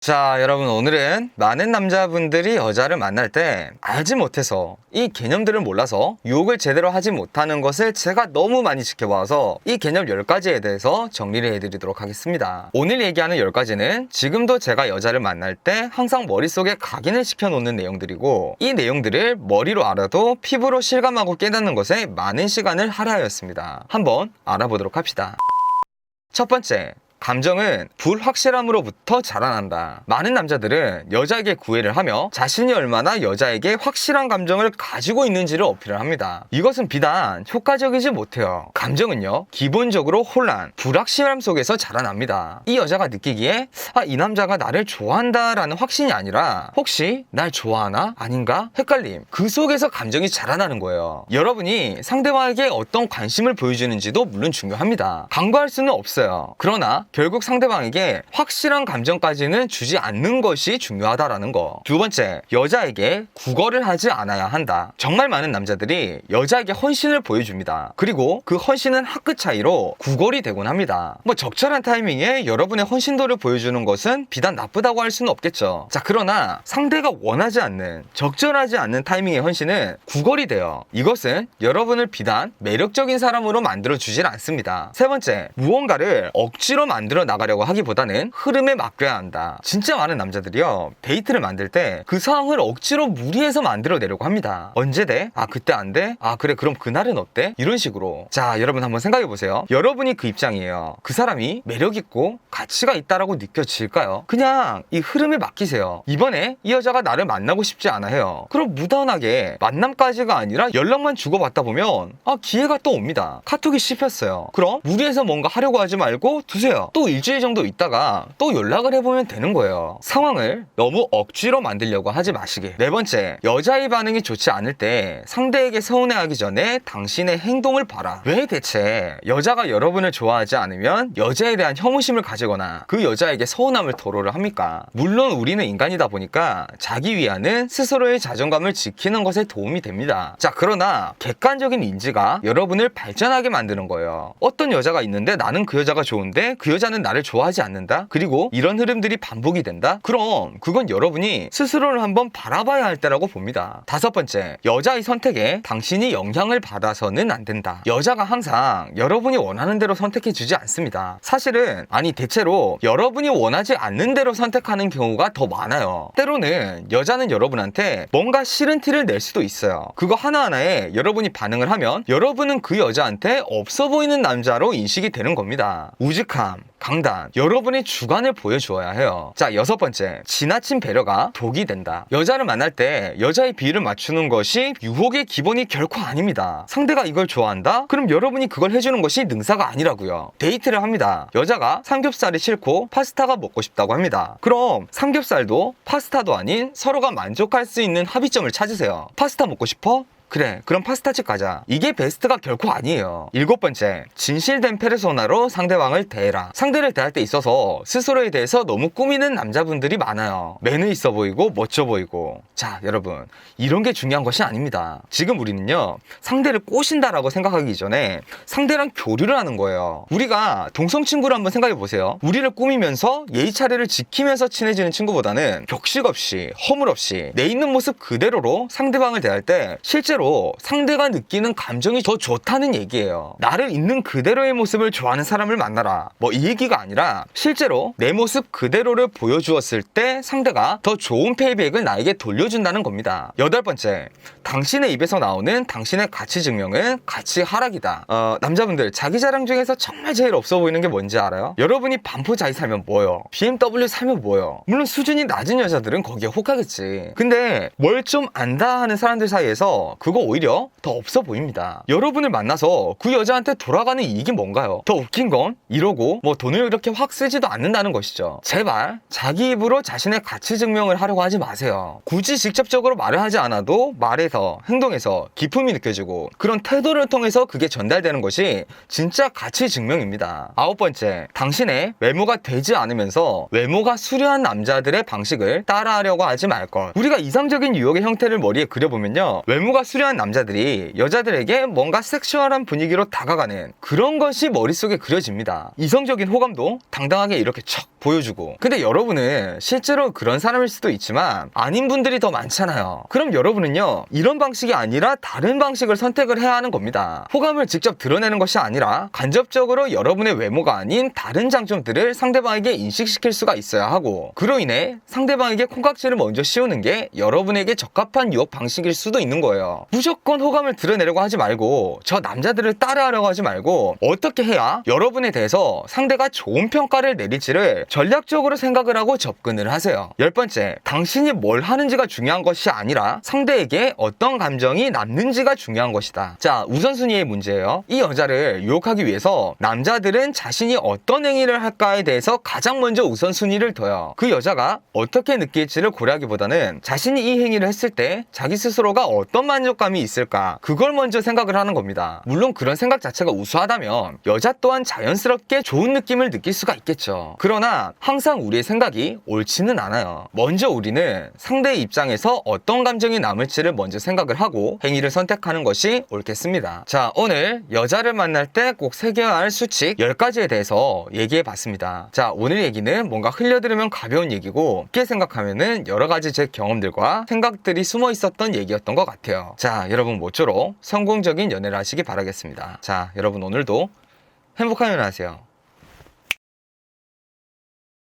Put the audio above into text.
자, 여러분, 오늘은 많은 남자분들이 여자를 만날 때 알지 못해서 이 개념들을 몰라서 유혹을 제대로 하지 못하는 것을 제가 너무 많이 지켜봐서 이 개념 10가지에 대해서 정리를 해드리도록 하겠습니다. 오늘 얘기하는 10가지는 지금도 제가 여자를 만날 때 항상 머릿속에 각인을 시켜놓는 내용들이고, 이 내용들을 머리로 알아도 피부로 실감하고 깨닫는 것에 많은 시간을 할애하였습니다. 한번 알아보도록 합시다. 첫 번째, 감정은 불확실함으로부터 자라난다. 많은 남자들은 여자에게 구애를 하며 자신이 얼마나 여자에게 확실한 감정을 가지고 있는지를 어필을 합니다. 이것은 비단 효과적이지 못해요. 감정은요, 기본적으로 혼란, 불확실함 속에서 자라납니다. 이 여자가 느끼기에 이 남자가 나를 좋아한다 라는 확신이 아니라 혹시 날 좋아하나? 아닌가? 헷갈림. 그 속에서 감정이 자라나는 거예요. 여러분이 상대방에게 어떤 관심을 보여주는지도 물론 중요합니다. 강구할 수는 없어요. 그러나 결국 상대방에게 확실한 감정까지는 주지 않는 것이 중요하다라는 거. 두 번째, 여자에게 구걸을 하지 않아야 한다. 정말 많은 남자들이 여자에게 헌신을 보여줍니다. 그리고 그 헌신은 한 끗 차이로 구걸이 되곤 합니다. 적절한 타이밍에 여러분의 헌신도를 보여주는 것은 비단 나쁘다고 할 수는 없겠죠. 자, 그러나 상대가 원하지 않는, 적절하지 않는 타이밍의 헌신은 구걸이 돼요. 이것은 여러분을 비단 매력적인 사람으로 만들어주질 않습니다. 세 번째, 무언가를 억지로 만들어 나가려고 하기보다는 흐름에 맡겨야 한다. 진짜 많은 남자들이요, 데이트를 만들 때 그 상황을 억지로 무리해서 만들어내려고 합니다. 언제 돼? 그때 안 돼? 그래, 그럼 그날은 어때? 이런 식으로. 자, 여러분 한번 생각해보세요. 여러분이 그 입장이에요. 그 사람이 매력있고 가치가 있다라고 느껴질까요? 그냥 이 흐름에 맡기세요. 이번에 이 여자가 나를 만나고 싶지 않아 해요. 그럼 무던하게 만남까지가 아니라 연락만 주고받다 보면 기회가 또 옵니다. 카톡이 씹혔어요. 그럼 무리해서 뭔가 하려고 하지 말고 두세요. 또 일주일 정도 있다가 또 연락을 해보면 되는 거예요. 상황을 너무 억지로 만들려고 하지 마시길. 네 번째, 여자의 반응이 좋지 않을 때 상대에게 서운해하기 전에 당신의 행동을 봐라. 왜 대체 여자가 여러분을 좋아하지 않으면 여자에 대한 혐오심을 가지거나 그 여자에게 서운함을 토로를 합니까? 물론 우리는 인간이다 보니까 자기 위안은 스스로의 자존감을 지키는 것에 도움이 됩니다. 자, 그러나 객관적인 인지가 여러분을 발전하게 만드는 거예요. 어떤 여자가 있는데 나는 그 여자가 좋은데 그 여자는 나를 좋아하지 않는다? 그리고 이런 흐름들이 반복이 된다? 그럼 그건 여러분이 스스로를 한번 바라봐야 할 때라고 봅니다. 다섯 번째, 여자의 선택에 당신이 영향을 받아서는 안 된다. 여자가 항상 여러분이 원하는 대로 선택해주지 않습니다. 사실은 대체로 여러분이 원하지 않는 대로 선택하는 경우가 더 많아요. 때로는 여자는 여러분한테 뭔가 싫은 티를 낼 수도 있어요. 그거 하나하나에 여러분이 반응을 하면 여러분은 그 여자한테 없어 보이는 남자로 인식이 되는 겁니다. 우직함, 강단, 여러분의 주관을 보여주어야 해요. 자, 여섯 번째, 지나친 배려가 독이 된다. 여자를 만날 때 여자의 비율을 맞추는 것이 유혹의 기본이 결코 아닙니다. 상대가 이걸 좋아한다? 그럼 여러분이 그걸 해주는 것이 능사가 아니라고요. 데이트를 합니다. 여자가 삼겹살이 싫고 파스타가 먹고 싶다고 합니다. 그럼 삼겹살도 파스타도 아닌 서로가 만족할 수 있는 합의점을 찾으세요. 파스타 먹고 싶어? 그래, 그럼 파스타집 가자. 이게 베스트가 결코 아니에요. 일곱 번째, 진실된 페르소나로 상대방을 대해라. 상대를 대할 때 있어서 스스로에 대해서 너무 꾸미는 남자분들이 많아요. 매너 있어 보이고 멋져 보이고. 자, 여러분, 이런 게 중요한 것이 아닙니다. 지금 우리는요, 상대를 꼬신다라고 생각하기 전에 상대랑 교류를 하는 거예요. 우리가 동성 친구를 한번 생각해 보세요. 우리를 꾸미면서 예의 차례를 지키면서 친해지는 친구보다는 격식 없이, 허물 없이 내 있는 모습 그대로로 상대방을 대할 때 실제로 상대가 느끼는 감정이 더 좋다는 얘기예요. 나를 있는 그대로의 모습을 좋아하는 사람을 만나라. 이 얘기가 아니라 실제로 내 모습 그대로를 보여주었을 때 상대가 더 좋은 페이백을 나에게 돌려준다는 겁니다. 여덟 번째, 당신의 입에서 나오는 당신의 가치 증명은 가치 하락이다. 남자분들, 자기 자랑 중에서 정말 제일 없어 보이는 게 뭔지 알아요? 여러분이 반포자이 살면 뭐요? BMW 살면 뭐요? 물론 수준이 낮은 여자들은 거기에 혹하겠지. 근데 뭘 좀 안다 하는 사람들 사이에서 그거 오히려 더 없어 보입니다. 여러분을 만나서 그 여자한테 돌아가는 이익이 뭔가요? 더 웃긴 건 이러고 돈을 이렇게 확 쓰지도 않는다는 것이죠. 제발 자기 입으로 자신의 가치 증명을 하려고 하지 마세요. 굳이 직접적으로 말을 하지 않아도 말에서, 행동에서 기품이 느껴지고 그런 태도를 통해서 그게 전달되는 것이 진짜 가치 증명입니다. 아홉 번째, 당신의 외모가 되지 않으면서 외모가 수려한 남자들의 방식을 따라하려고 하지 말 것. 우리가 이상적인 유혹의 형태를 머리에 그려보면요, 외모가 수려한 남자들이 여자들에게 뭔가 섹슈얼한 분위기로 다가가는 그런 것이 머릿속에 그려집니다. 이성적인 호감도 당당하게 이렇게 척 보여주고. 근데 여러분은 실제로 그런 사람일 수도 있지만 아닌 분들이 더 많잖아요. 그럼 여러분은요, 이런 방식이 아니라 다른 방식을 선택을 해야 하는 겁니다. 호감을 직접 드러내는 것이 아니라 간접적으로 여러분의 외모가 아닌 다른 장점들을 상대방에게 인식시킬 수가 있어야 하고, 그로 인해 상대방에게 콩깍지를 먼저 씌우는 게 여러분에게 적합한 유혹 방식일 수도 있는 거예요. 무조건 호감을 드러내려고 하지 말고, 저 남자들을 따라하려고 하지 말고, 어떻게 해야 여러분에 대해서 상대가 좋은 평가를 내릴지를 전략적으로 생각을 하고 접근을 하세요. 10번째, 당신이 뭘 하는지가 중요한 것이 아니라 상대에게 어떤 감정이 남는지가 중요한 것이다. 자, 우선순위의 문제예요. 이 여자를 유혹하기 위해서 남자들은 자신이 어떤 행위를 할까에 대해서 가장 먼저 우선순위를 둬요. 그 여자가 어떻게 느낄지를 고려하기보다는 자신이 이 행위를 했을 때 자기 스스로가 어떤 만족감이 있을까, 그걸 먼저 생각을 하는 겁니다. 물론 그런 생각 자체가 우수하다면 여자 또한 자연스럽게 좋은 느낌을 느낄 수가 있겠죠. 그러나 항상 우리의 생각이 옳지는 않아요. 먼저 우리는 상대의 입장에서 어떤 감정이 남을지를 먼저 생각을 하고 행위를 선택하는 것이 옳겠습니다. 자, 오늘 여자를 만날 때 꼭 새겨야 할 수칙 10가지에 대해서 얘기해 봤습니다. 자, 오늘 얘기는 뭔가 흘려들으면 가벼운 얘기고 쉽게 생각하면은 여러 가지 제 경험들과 생각들이 숨어 있었던 얘기였던 것 같아요. 자, 여러분 모쪼록 성공적인 연애를 하시기 바라겠습니다. 자, 여러분 오늘도 행복한 연애 하세요.